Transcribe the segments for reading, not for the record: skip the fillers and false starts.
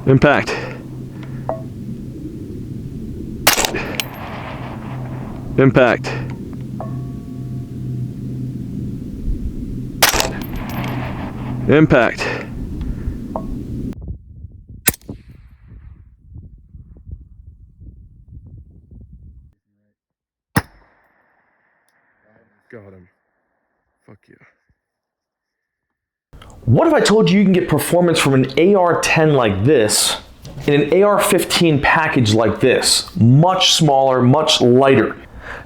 Impact. Impact. Impact. Got him. Fuck yeah. What if I told you can get performance from an AR-10 like this in an AR-15 package like this? Much smaller, much lighter.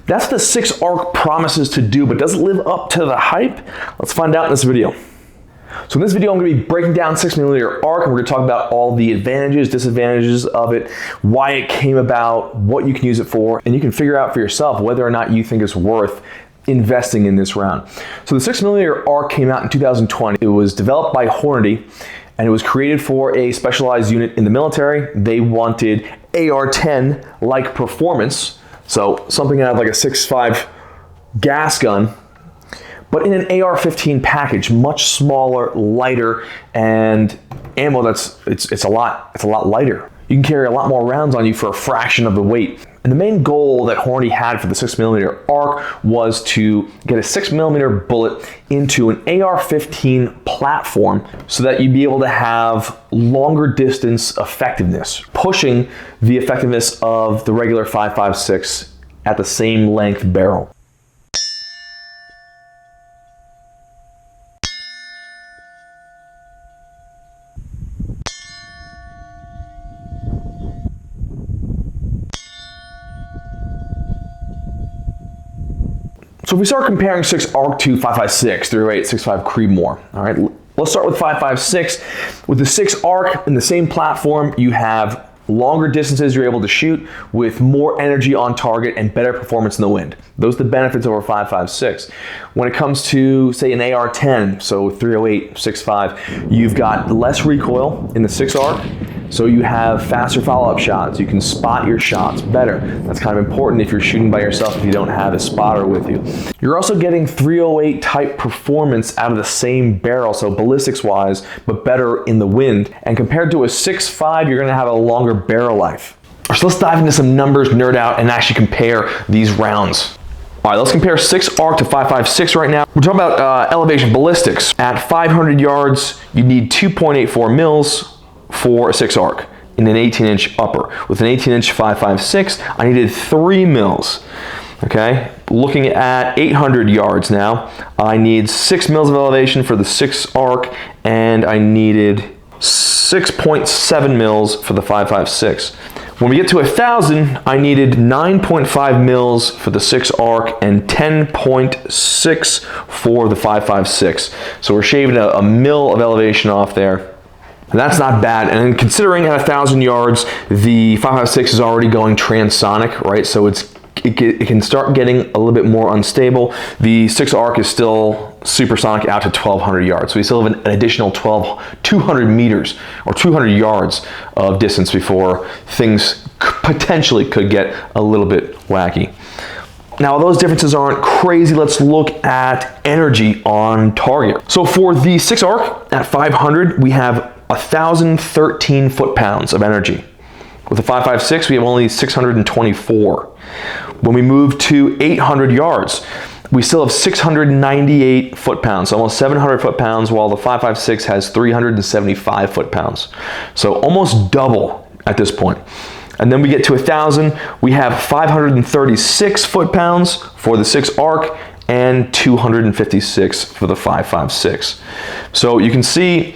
That's what the 6 ARC promises to do, but does it live up to the hype? Let's find out in this video. So in this video, I'm going to be breaking down 6mm ARC, and we're going to talk about all the advantages, disadvantages of it, why it came about, what you can use it for, and you can figure out for yourself whether or not you think it's worth investing in this round. So the 6mm ARC came out in 2020. It was developed by Hornady, and it was created for a specialized unit in the military. They wanted AR-10 like performance, so something out of like a 6.5 gas gun, but in an AR-15 package, much smaller, lighter, and ammo it's a lot lighter. You can carry a lot more rounds on you for a fraction of the weight. And the main goal that Hornady had for the 6mm ARC was to get a 6mm bullet into an AR-15 platform so that you'd be able to have longer distance effectiveness, pushing the effectiveness of the regular 5.56 at the same length barrel. So if we start comparing 6 ARC to 5.56, 308, 6.5 Creedmoor, all right, let's start with 5.56. With the 6 ARC in the same platform, you have longer distances you're able to shoot with more energy on target and better performance in the wind. Those are the benefits over 5.56. When it comes to, say, an AR-10, so 308, 6.5, you've got less recoil in the 6 ARC, so you have faster follow-up shots. You can spot your shots better. That's kind of important if you're shooting by yourself if you don't have a spotter with you. You're also getting 308 type performance out of the same barrel, so ballistics wise, but better in the wind. And compared to a 6.5, you're gonna have a longer barrel life. So let's dive into some numbers, nerd out, and actually compare these rounds. All right, let's compare 6 ARC to 5.56 right now. We're talking about elevation ballistics. At 500 yards, you need 2.84 mils for a 6 ARC in an 18-inch upper. With an 18-inch 5.56, I needed 3 mils. Okay, looking at 800 yards now, I need 6 mils of elevation for the 6 ARC, and I needed 6.7 mils for the 5.56. When we get to 1,000, I needed 9.5 mils for the 6 ARC and 10.6 for the 5.56. So we're shaving a mil of elevation off there. And that's not bad. And considering at 1,000 yards, the 5.56 is already going transonic, right? So it can start getting a little bit more unstable. The 6 ARC is still supersonic out to 1,200 yards. So we still have an additional 200 meters or 200 yards of distance before things potentially could get a little bit wacky. Now, those differences aren't crazy. Let's look at energy on target. So for the 6 ARC at 500, we have 1,013 foot-pounds of energy. With the 5.56, we have only 624. When we move to 800 yards, we still have 698 foot-pounds, so almost 700 foot-pounds, while the 5.56 has 375 foot-pounds. So almost double at this point. And then we get to 1,000, we have 536 foot-pounds for the 6 ARC and 256 for the 5.56. So you can see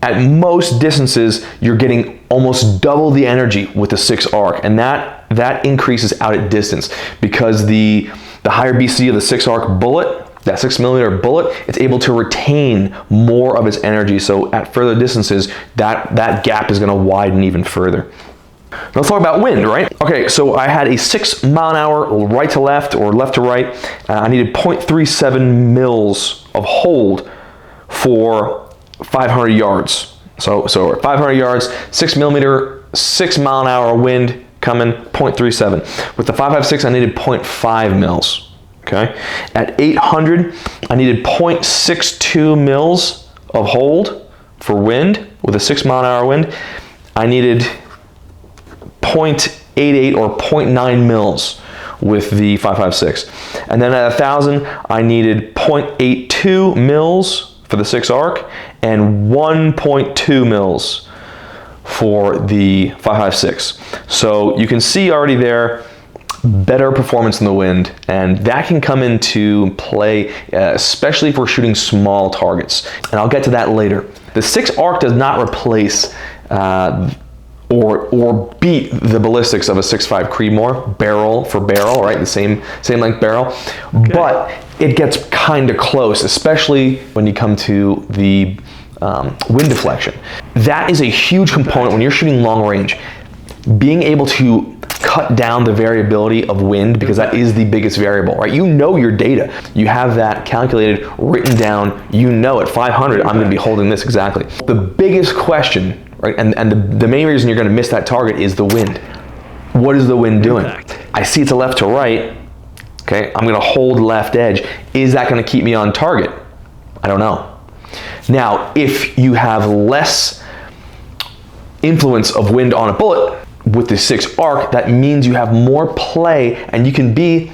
at most distances, you're getting almost double the energy with the 6 ARC, and that increases out at distance because the higher BC of the 6 ARC bullet, that 6mm bullet, it's able to retain more of its energy. So at further distances, that gap is going to widen even further. Now let's talk about wind, right? Okay, so I had a 6 mile an hour right to left or left to right. I needed 0.37 mils of hold for 500 yards. So at 500 yards, 6mm, 6 mile an hour wind coming, 0.37. With the 5.56, I needed 0.5 mils. Okay. At 800, I needed 0.62 mils of hold for wind with a 6 mile an hour wind. I needed 0.88 or 0.9 mils with the 5.56. And then at 1,000, I needed 0.82 mils for the 6 arc and 1.2 mils for the 5.56. So you can see already there, better performance in the wind, and that can come into play, especially if we're shooting small targets. And I'll get to that later. The 6 arc does not replace or beat the ballistics of a 6.5 Creedmoor, barrel for barrel, right? The same length barrel, okay. But it gets kind of close, especially when you come to the wind deflection. That is a huge component when you're shooting long range. Being able to cut down the variability of wind, because that is the biggest variable, right? You know your data. You have that calculated, written down. You know at 500, I'm going to be holding this exactly. The biggest question, right, and the main reason you're going to miss that target is the wind. What is the wind doing? I see it's a left to right. Okay, I'm going to hold left edge. Is that going to keep me on target? I don't know. Now, if you have less influence of wind on a bullet with the 6 arc, that means you have more play and you can be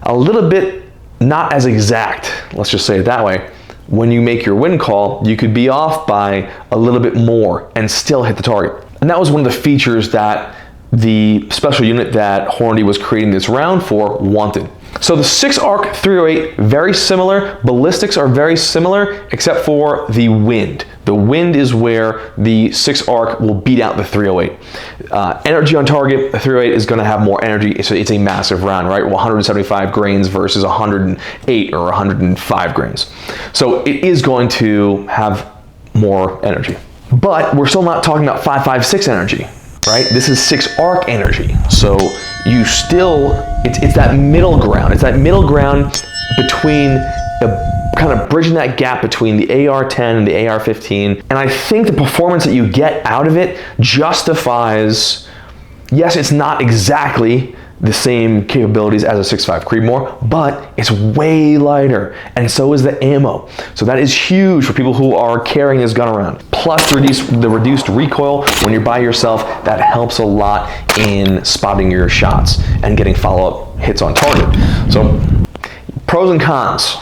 a little bit not as exact, let's just say it that way. When you make your wind call, you could be off by a little bit more and still hit the target. And that was one of the features that the special unit that Hornady was creating this round for wanted. So the 6 arc 308, very similar. Ballistics are very similar, except for the wind. The wind is where the 6 arc will beat out the 308. Energy on target, the 308 is going to have more energy. It's a massive round, right? Well, 175 grains versus 108 or 105 grains. So it is going to have more energy. But we're still not talking about 5.56 energy. Right? This is 6 arc energy. So you still, it's that middle ground. It's that middle ground between the kind of bridging that gap between the AR-10 and the AR-15. And I think the performance that you get out of it justifies, yes, it's not exactly the same capabilities as a 6.5 Creedmoor, but it's way lighter, and so is the ammo. So that is huge for people who are carrying this gun around. Plus the reduced recoil when you're by yourself, that helps a lot in spotting your shots and getting follow-up hits on target. So pros and cons.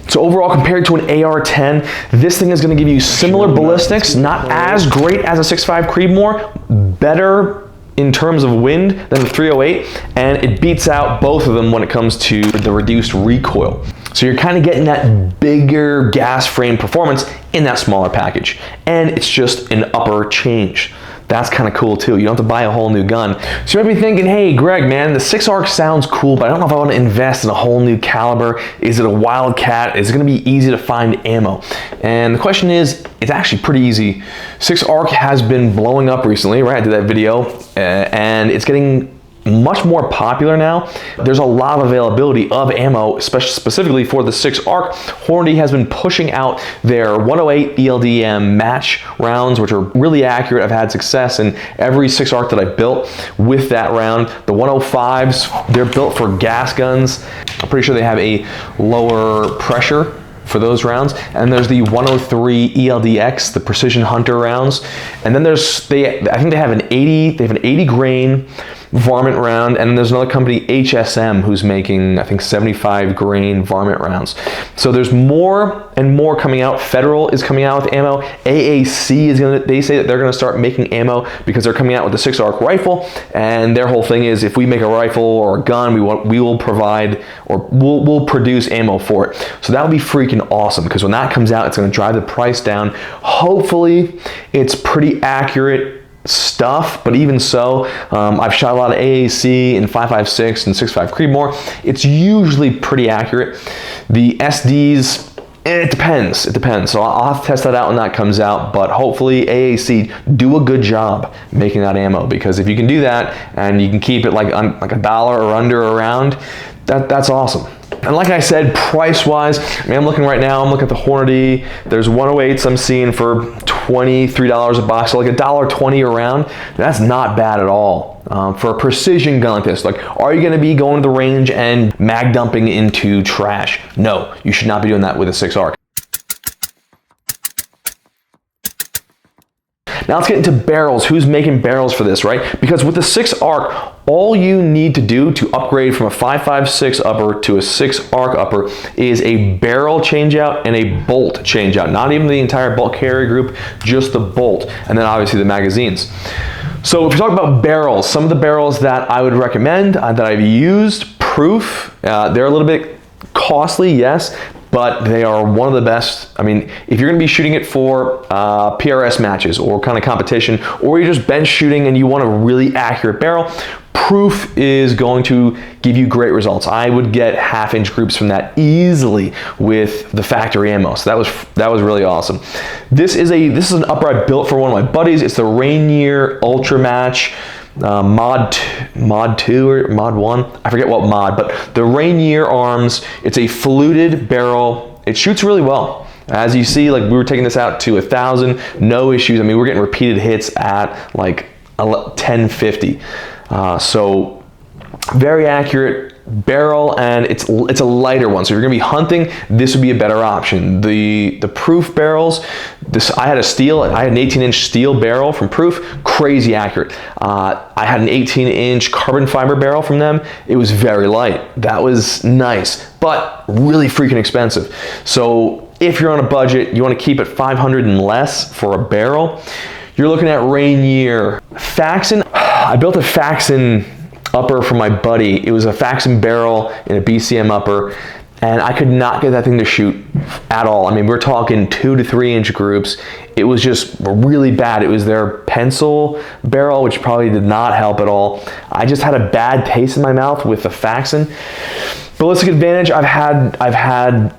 So overall, compared to an AR-10, this thing is going to give you similar ballistics, not as great as a 6.5 Creedmoor, better in terms of wind than the 308, and it beats out both of them when it comes to the reduced recoil. So you're kind of getting that bigger gas frame performance in that smaller package, and it's just an upper change. That's kind of cool too. You don't have to buy a whole new gun. So you might be thinking, hey Greg, man, the 6 arc sounds cool, but I don't know if I want to invest in a whole new caliber. Is it a Wildcat? Is it going to be easy to find ammo? And the question is, it's actually pretty easy. 6 arc has been blowing up recently, right? I did that video, and it's getting much more popular now. There's a lot of availability of ammo, especially specifically for the 6 arc. Hornady has been pushing out their 108 ELDM match rounds, which are really accurate. I've had success in every 6 arc that I built with that round. The 105s, they're built for gas guns. I'm pretty sure they have a lower pressure for those rounds. And there's the 103 ELDX, the Precision Hunter rounds. And then I think they have an 80 grain varmint round, and then there's another company, HSM, who's making, I think, 75 grain varmint rounds. So there's more and more coming out. Federal is coming out with ammo. AAC is they say that they're gonna start making ammo because they're coming out with the 6 arc rifle, and their whole thing is if we make a rifle or a gun, we will provide, or we'll produce ammo for it. So that would be freaking awesome, because when that comes out, it's gonna drive the price down. Hopefully, it's pretty accurate stuff, but even so, I've shot a lot of AAC in 5.56 and 6.5 Creedmoor. It's usually pretty accurate. The SDs, it depends. So I'll have to test that out when that comes out, but hopefully AAC do a good job making that ammo, because if you can do that and you can keep it like $1 or under around, that's awesome. And like I said, price-wise, I mean, I'm looking right now, I'm looking at the Hornady. There's 108s I'm seeing for $23 a box, so like $1.20 around. That's not bad at all for a precision gun like this. Like, are you going to be going to the range and mag dumping into trash? No, you should not be doing that with a 6 arc. Now let's get into barrels. Who's making barrels for this, right? Because with the 6 arc, all you need to do to upgrade from a 5.56 upper to a 6 arc upper is a barrel changeout and a bolt changeout. Not even the entire bolt carrier group, just the bolt, and then obviously the magazines. So if we talk about barrels, some of the barrels that I would recommend that I've used, Proof, they're a little bit costly, yes, but they are one of the best. I mean, if you're gonna be shooting it for PRS matches or kind of competition, or you're just bench shooting and you want a really accurate barrel, Proof is going to give you great results. I would get 1/2-inch groups from that easily with the factory ammo. So that was really awesome. This is an upper I built for one of my buddies. It's the Rainier Ultra Match mod 2 or mod 1. I forget what mod, but the Rainier arms. It's a fluted barrel. It shoots really well. As you see, like we were taking this out to 1,000, no issues. I mean, we're getting repeated hits at like 1050. So very accurate barrel, and it's a lighter one. So if you're gonna be hunting, this would be a better option. The Proof barrels, I had an 18-inch steel barrel from Proof, crazy accurate. I had an 18-inch carbon fiber barrel from them. It was very light. That was nice, but really freaking expensive. So if you're on a budget, you want to keep it 500 and less for a barrel, you're looking at Rainier. Faxon, I built a Faxon upper for my buddy. It was a Faxon barrel in a BCM upper, and I could not get that thing to shoot at all. I mean, we're talking 2 to 3 inch groups. It was just really bad. It was their pencil barrel, which probably did not help at all. I just had a bad taste in my mouth with the Faxon. Ballistic Advantage, I've had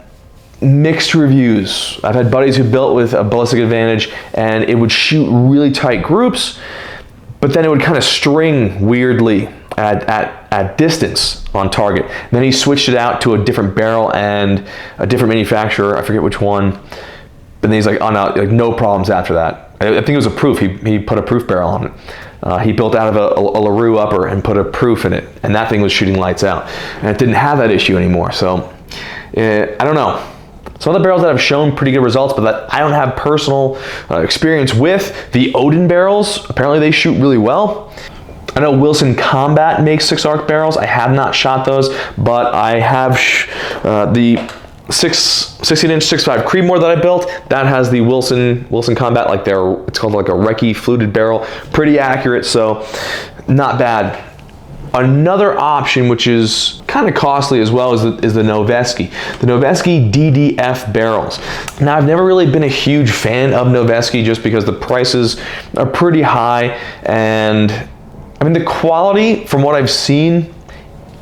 mixed reviews. I've had buddies who built with a Ballistic Advantage and it would shoot really tight groups, but then it would kind of string weirdly at distance on target. And then he switched it out to a different barrel and a different manufacturer, I forget which one. And then he's like, oh no, like no problems after that. I think it was a Proof. He put a Proof barrel on it. He built out of a LaRue upper and put a Proof in it, and that thing was shooting lights out. And it didn't have that issue anymore. So I don't know. Some of the barrels that have shown pretty good results, but that I don't have personal experience with. The Odin barrels, apparently they shoot really well. I know Wilson Combat makes 6 arc barrels. I have not shot those, but I have the 16-inch 6.5 Creedmoor that I built. That has the Wilson Combat, like it's called like a recce fluted barrel. Pretty accurate, so not bad. Another option, which is kind of costly as well, is the Noveske. The Noveske DDF barrels. Now, I've never really been a huge fan of Noveske just because the prices are pretty high, and I mean, the quality from what I've seen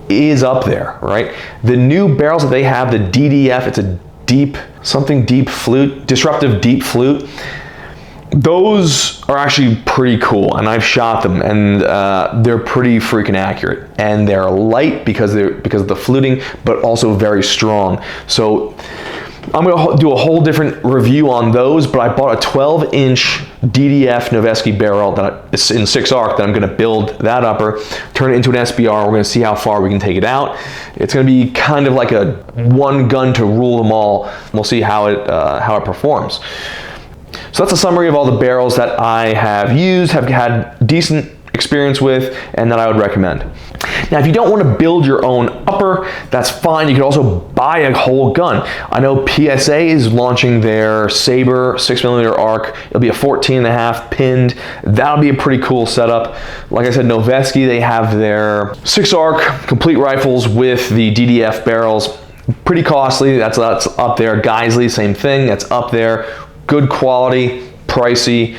is up there, right? The new barrels that they have, the DDF, it's a deep flute, disruptive deep flute. Those are actually pretty cool, and I've shot them, and they're pretty freaking accurate, and they're light because of the fluting, but also very strong. So I'm gonna do a whole different review on those, but I bought a 12-inch DDF Noveske barrel it's in 6 arc that I'm gonna build that upper, turn it into an SBR. We're gonna see how far we can take it out. It's gonna be kind of like a one gun to rule them all. We'll see how it performs. So that's a summary of all the barrels that I have used, have had decent experience with, and that I would recommend. Now, if you don't want to build your own upper, that's fine. You can also buy a whole gun. I know PSA is launching their Saber 6mm arc. It'll be a 14.5 pinned. That'll be a pretty cool setup. Like I said, Noveske, they have their 6 arc complete rifles with the DDF barrels. Pretty costly. That's up there. Geisley, same thing. That's up there. Good quality, pricey.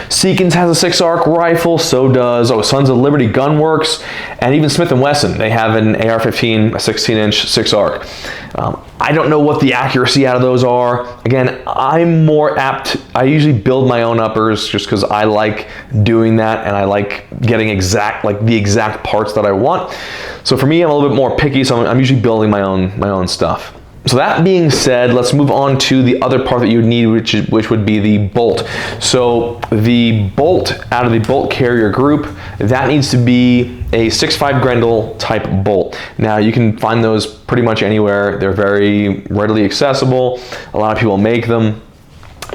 Seekins has a 6 arc rifle, so does Sons of Liberty Gunworks, and even Smith & Wesson. They have an AR-15, a 16-inch 6 arc. I don't know what the accuracy out of those are. Again, I'm more apt, I usually build my own uppers just because I like doing that, and I like getting the exact parts that I want. So for me, I'm a little bit more picky, so I'm usually building my own stuff. So that being said, let's move on to the other part that you would need, which would be the bolt. So the bolt out of the bolt carrier group, that needs to be a 6.5 Grendel type bolt. Now you can find those pretty much anywhere. They're very readily accessible. A lot of people make them.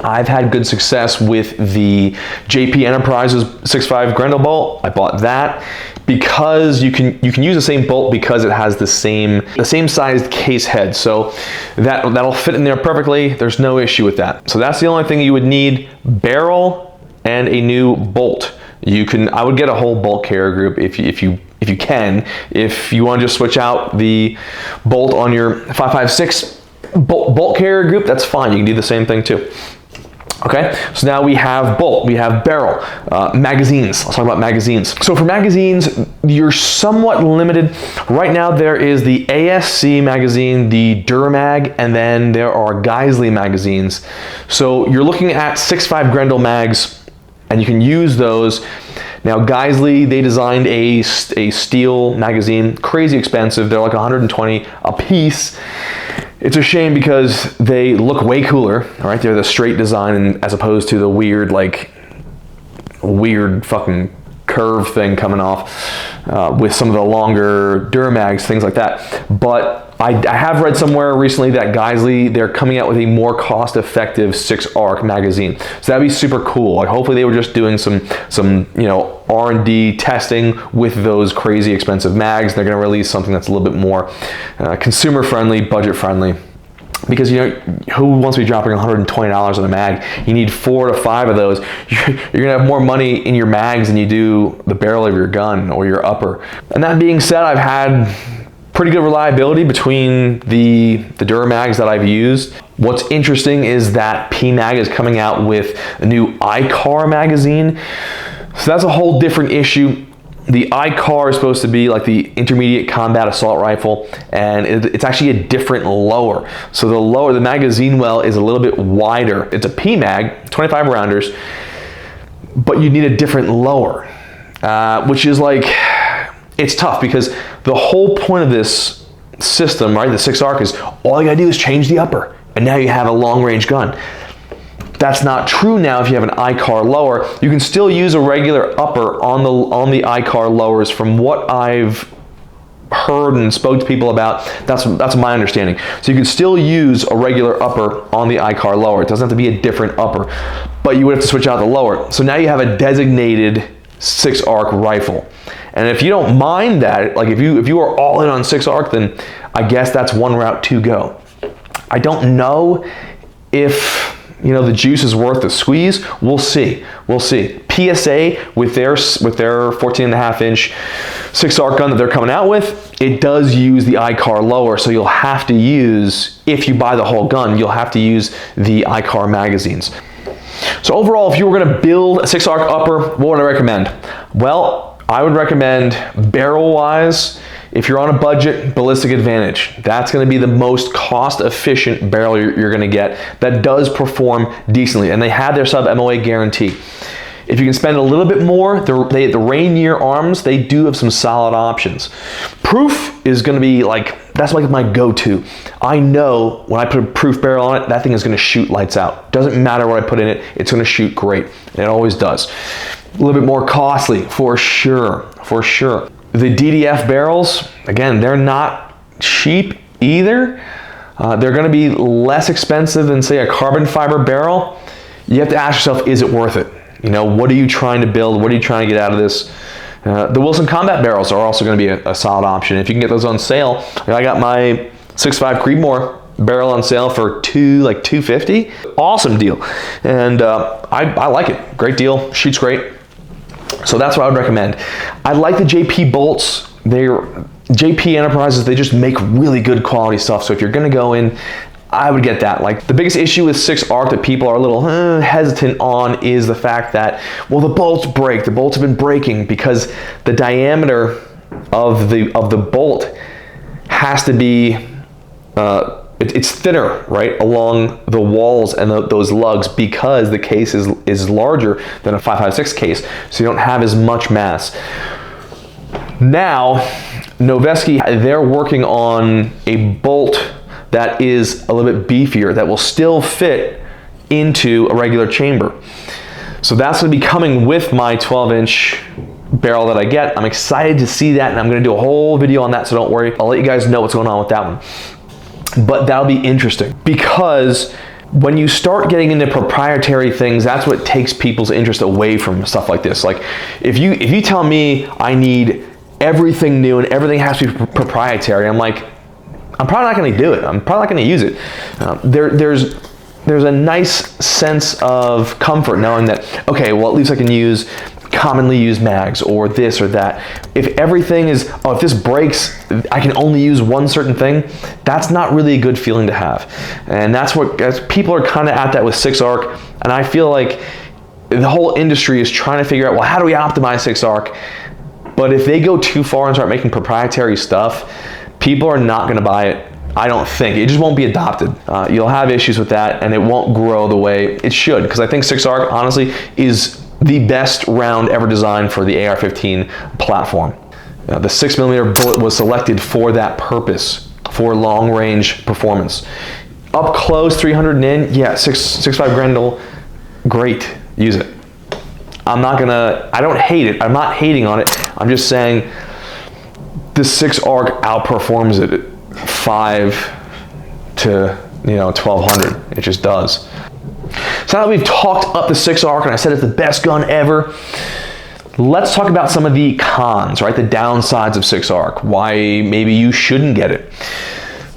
I've had good success with the JP Enterprises 6.5 Grendel bolt. I bought that because you can use the same bolt because it has the same sized case head. So that'll fit in there perfectly. There's no issue with that. So that's the only thing you would need: barrel and a new bolt. I would get a whole bolt carrier group if you can. If you want to just switch out the bolt on your 5.56 bolt carrier group, that's fine. You can do the same thing too. Okay, so now we have bolt, we have barrel, magazines. Let's talk about magazines. So for magazines, you're somewhat limited. Right now there is the ASC magazine, the Durmag, and then there are Geisley magazines. So you're looking at 6.5 Grendel mags, and you can use those. Now Geisley, they designed a steel magazine, crazy expensive. They're like 120 a piece. It's a shame because they look way cooler, right? They're the straight design as opposed to the weird fucking curve thing coming off with some of the longer Duramags, things like that. But I have read somewhere recently that Geisley, they're coming out with a more cost-effective 6-arc magazine. So that'd be super cool. Like, hopefully they were just doing some R&D testing with those crazy expensive mags. They're going to release something that's a little bit more consumer-friendly, budget-friendly. Because who wants to be dropping $120 on a mag? You need 4 to 5 of those. You're gonna have more money in your mags than you do the barrel of your gun or your upper. And that being said, I've had pretty good reliability between the Duramags that I've used. What's interesting is that PMag is coming out with a new ICAR magazine. So that's a whole different issue. The ICAR is supposed to be like the intermediate combat assault rifle, and it's actually a different lower. So the magazine well is a little bit wider. It's a PMag, 25 rounders, but you need a different lower, which is like, it's tough because the whole point of this system, right, the 6-arc, is all you gotta do is change the upper, and now you have a long-range gun. That's not true now if you have an ICAR lower. You can still use a regular upper on the ICAR lowers. From what I've heard and spoke to people about, that's my understanding. So you can still use a regular upper on the ICAR lower. It doesn't have to be a different upper, but you would have to switch out the lower. So now you have a designated 6-arc rifle. And if you don't mind that, like if you are all in on 6-arc, then I guess that's one route to go. I don't know if the juice is worth the squeeze. We'll see. PSA with their 14.5-inch 6-arc gun that they're coming out with, it does use the ICAR lower, so you'll have to use, if you buy the whole gun, you'll have to use the ICAR magazines. So overall, if you were going to build a 6-arc upper, what would I recommend? Well, I would recommend barrel-wise, if you're on a budget, Ballistic Advantage. That's going to be the most cost-efficient barrel you're going to get that does perform decently, and they have their sub-MOA guarantee. If you can spend a little bit more, the Rainier arms, they do have some solid options. Proof is going to be that's like my go-to. I know when I put a proof barrel on it, that thing is going to shoot lights out. Doesn't matter what I put in it, it's going to shoot great. And it always does. A little bit more costly, for sure. The DDF barrels, again, they're not cheap either. They're going to be less expensive than, say, a carbon fiber barrel. You have to ask yourself, is it worth it? What are you trying to build? What are you trying to get out of this? The Wilson Combat barrels are also going to be a solid option. If you can get those on sale, I got my 6.5 Creedmoor barrel on sale for $250. Awesome deal. And I like it. Great deal. Shoots great. So that's what I would recommend. I like the JP bolts. JP Enterprises, they just make really good quality stuff. So if you're going to go in, I would get that. The biggest issue with 6-arc that people are a little hesitant on is the fact that, well, the bolts break. The bolts have been breaking because the diameter of the bolt has to be it's thinner, right, along the walls and those lugs, because the case is larger than a 5.56 case, so you don't have as much mass. Now, Noveske, they're working on a bolt that is a little bit beefier that will still fit into a regular chamber. So that's going to be coming with my 12-inch barrel that I get. I'm excited to see that, and I'm going to do a whole video on that, so don't worry. I'll let you guys know what's going on with that one. But that'll be interesting because when you start getting into proprietary things, that's what takes people's interest away from stuff like this. Like if you tell me I need everything new and everything has to be proprietary, I'm like, I'm probably not going to do it. I'm probably not going to use it. There's a nice sense of comfort knowing that, okay, well, at least I can use commonly used mags or this or that. If everything is, oh, if this breaks, I can only use one certain thing, that's not really a good feeling to have. And that's what people are kind of at that with 6-arc. And I feel like the whole industry is trying to figure out, well, how do we optimize 6-arc? But if they go too far and start making proprietary stuff, people are not going to buy it. I don't think. It just won't be adopted. You'll have issues with that, and it won't grow the way it should, because I think 6-arc, honestly, is the best round ever designed for the AR-15 platform. The 6mm bullet was selected for that purpose, for long-range performance. Up close, 300 and in, yeah, 6.5 Grendel, great, use it. I don't hate it. I'm not hating on it. I'm just saying the 6-arc outperforms it at 5 to 1200. It just does. So now that we've talked up the 6-arc and I said it's the best gun ever, let's talk about some of the cons, right? The downsides of 6-arc, why maybe you shouldn't get it.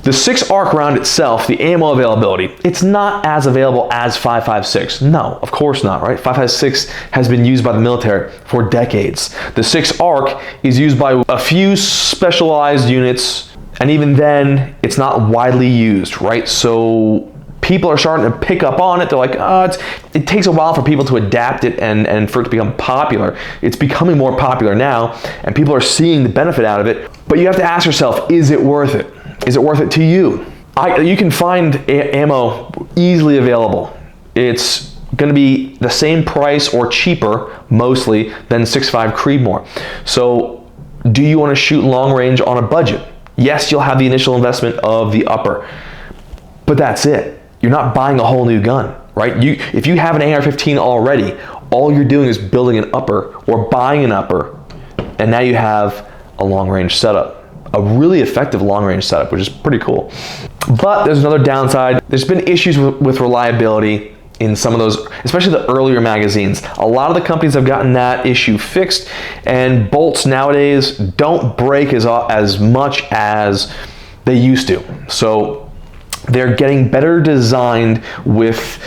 The 6-arc round itself, the ammo availability, it's not as available as 5.56. No, of course not, right? 5.56 has been used by the military for decades. The 6-arc is used by a few specialized units, and even then, it's not widely used, right? So people are starting to pick up on it. They're like, oh, it takes a while for people to adapt it and for it to become popular. It's becoming more popular now, and people are seeing the benefit out of it. But you have to ask yourself, is it worth it? Is it worth it to you? You can find ammo easily available. It's going to be the same price or cheaper, mostly, than 6.5 Creedmoor. So do you want to shoot long range on a budget? Yes, you'll have the initial investment of the upper, but that's it. You're not buying a whole new gun, right? If you have an AR-15 already, all you're doing is building an upper or buying an upper, and now you have a long-range setup, a really effective long-range setup, which is pretty cool. But there's another downside. There's been issues with reliability in some of those, especially the earlier magazines. A lot of the companies have gotten that issue fixed, and bolts nowadays don't break as much as they used to. So they're getting better designed with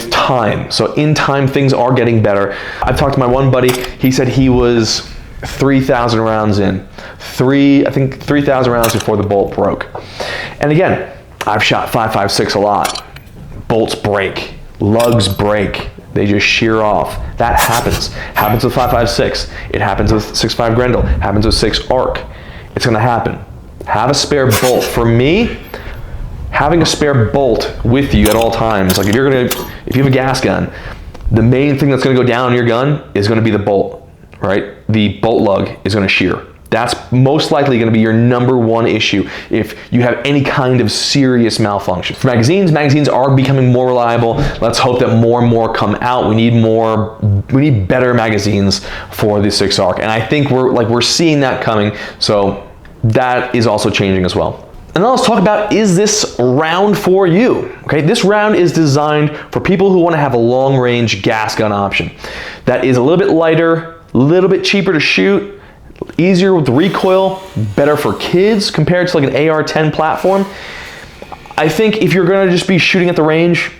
time. So in time, things are getting better. I've talked to my one buddy. He said he was 3,000 rounds in. I think 3,000 rounds before the bolt broke. And again, I've shot 5.56 a lot. Bolts break. Lugs break. They just shear off. That happens. Happens with 5.56. It happens with 6.5 Grendel. Happens with 6-arc. It's going to happen. Have a spare bolt. For me, having a spare bolt with you at all times, like if you have a gas gun, the main thing that's going to go down in your gun is going to be the bolt, right? The bolt lug is going to shear. That's most likely going to be your number one issue if you have any kind of serious malfunction. For magazines are becoming more reliable. Let's hope that more and more come out. We need better magazines for the 6-arc, and I think we're seeing that coming. So that is also changing as well. And now let's talk about, is this round for you? Okay, this round is designed for people who want to have a long-range gas gun option that is a little bit lighter, a little bit cheaper to shoot, easier with the recoil, better for kids compared to like an AR-10 platform. I think if you're going to just be shooting at the range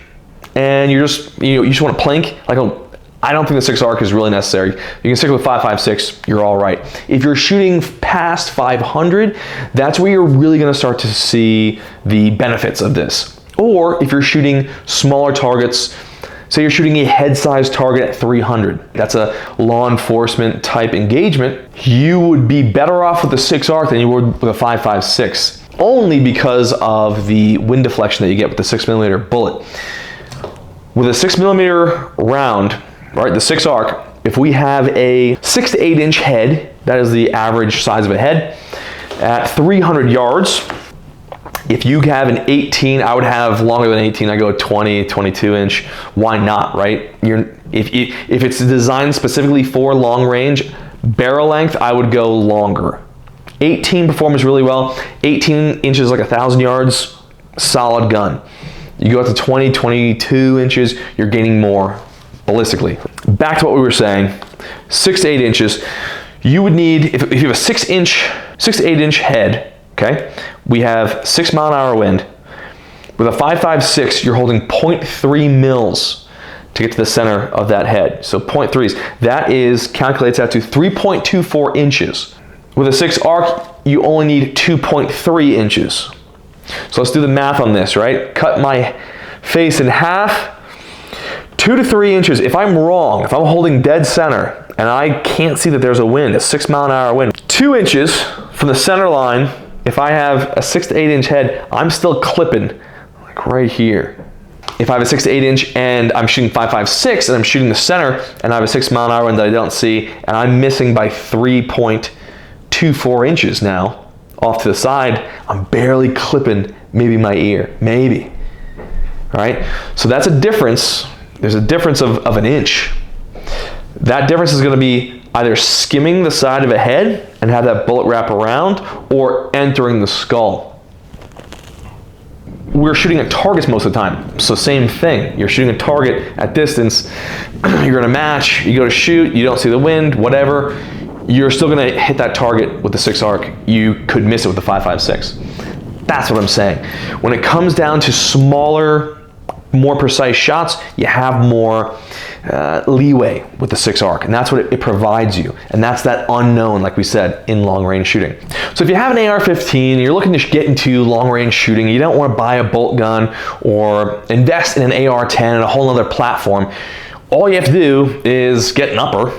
and you just want to plank, I don't think the 6-arc is really necessary. You can stick with 5.56, you're all right. If you're shooting past 500, that's where you're really going to start to see the benefits of this. Or if you're shooting smaller targets, say you're shooting a head-sized target at 300, that's a law enforcement type engagement, you would be better off with the 6-arc than you would with a 5.56, only because of the wind deflection that you get with the 6mm bullet. With a 6mm round, right, the 6-arc, if we have a 6 to 8 inch head, that is the average size of a head, at 300 yards, if you have an 18, I would have longer than 18, I go 20, 22 inch, why not, right? If it's designed specifically for long range, barrel length, I would go longer. 18 performs really well, 18 inches like 1,000 yards, solid gun. You go up to 20, 22 inches, you're gaining more ballistically. Back to what we were saying, 6 to 8 inches. You would need, if you have a 6 to 8 inch head, okay, we have 6 mile an hour wind. With a 5.56, you're holding 0.3 mils to get to the center of that head. So 0.3s, that calculates out to 3.24 inches. With a 6 arc, you only need 2.3 inches. So let's do the math on this, right? Cut my face in half, 2 to 3 inches. If I'm wrong, if I'm holding dead center and I can't see that there's a wind, a 6 mile an hour wind, 2 inches from the center line, if I have a 6 to 8 inch head, I'm still clipping like right here. If I have a 6 to 8 inch and I'm shooting 5.56 and I'm shooting the center and I have a 6 mile an hour wind that I don't see and I'm missing by 3.24 inches now off to the side, I'm barely clipping maybe my ear, maybe. All right, so that's a difference. There's a difference of an inch. That difference is going to be either skimming the side of a head and have that bullet wrap around or entering the skull. We're shooting at targets most of the time, so same thing. You're shooting a target at distance, you're going to match, you go to shoot, you don't see the wind, whatever, you're still going to hit that target with the 6 arc. You could miss it with the 5.56. That's what I'm saying. When it comes down to smaller, more precise shots, you have more leeway with the 6 arc, and that's what it provides you, and that's that unknown, like we said, in long range shooting. So if you have an AR-15 and you're looking to get into long range shooting, you don't want to buy a bolt gun or invest in an AR-10 and a whole other platform, all you have to do is get an upper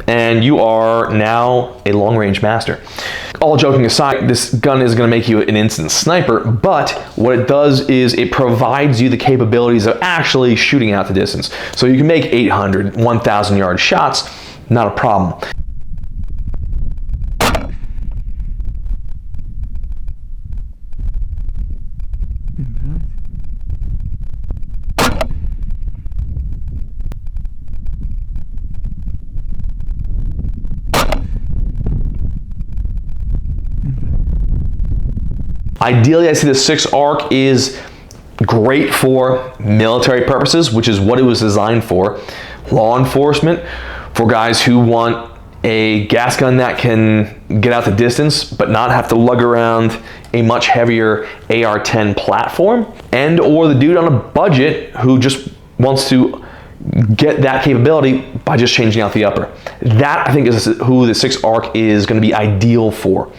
and you are now a long range master. All joking aside, this gun is going to make you an instant sniper, but what it does is it provides you the capabilities of actually shooting out the distance. So you can make 800, 1,000 yard shots, not a problem. Ideally, I see the 6 arc is great for military purposes, which is what it was designed for. Law enforcement, for guys who want a gas gun that can get out the distance but not have to lug around a much heavier AR-10 platform, and or the dude on a budget who just wants to get that capability by just changing out the upper. That, I think, is who the 6 arc is going to be ideal for.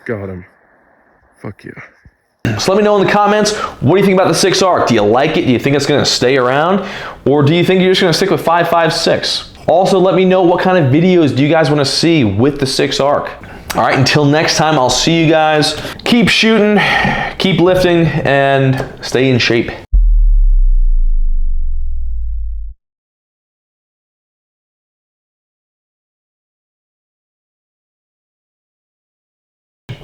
Got him. Fuck yeah. So let me know in the comments, what do you think about the 6 arc? Do you like it? Do you think it's going to stay around? Or do you think you're just going to stick with 5.56? Also, let me know what kind of videos do you guys want to see with the 6 arc. All right, until next time, I'll see you guys. Keep shooting, keep lifting, and stay in shape.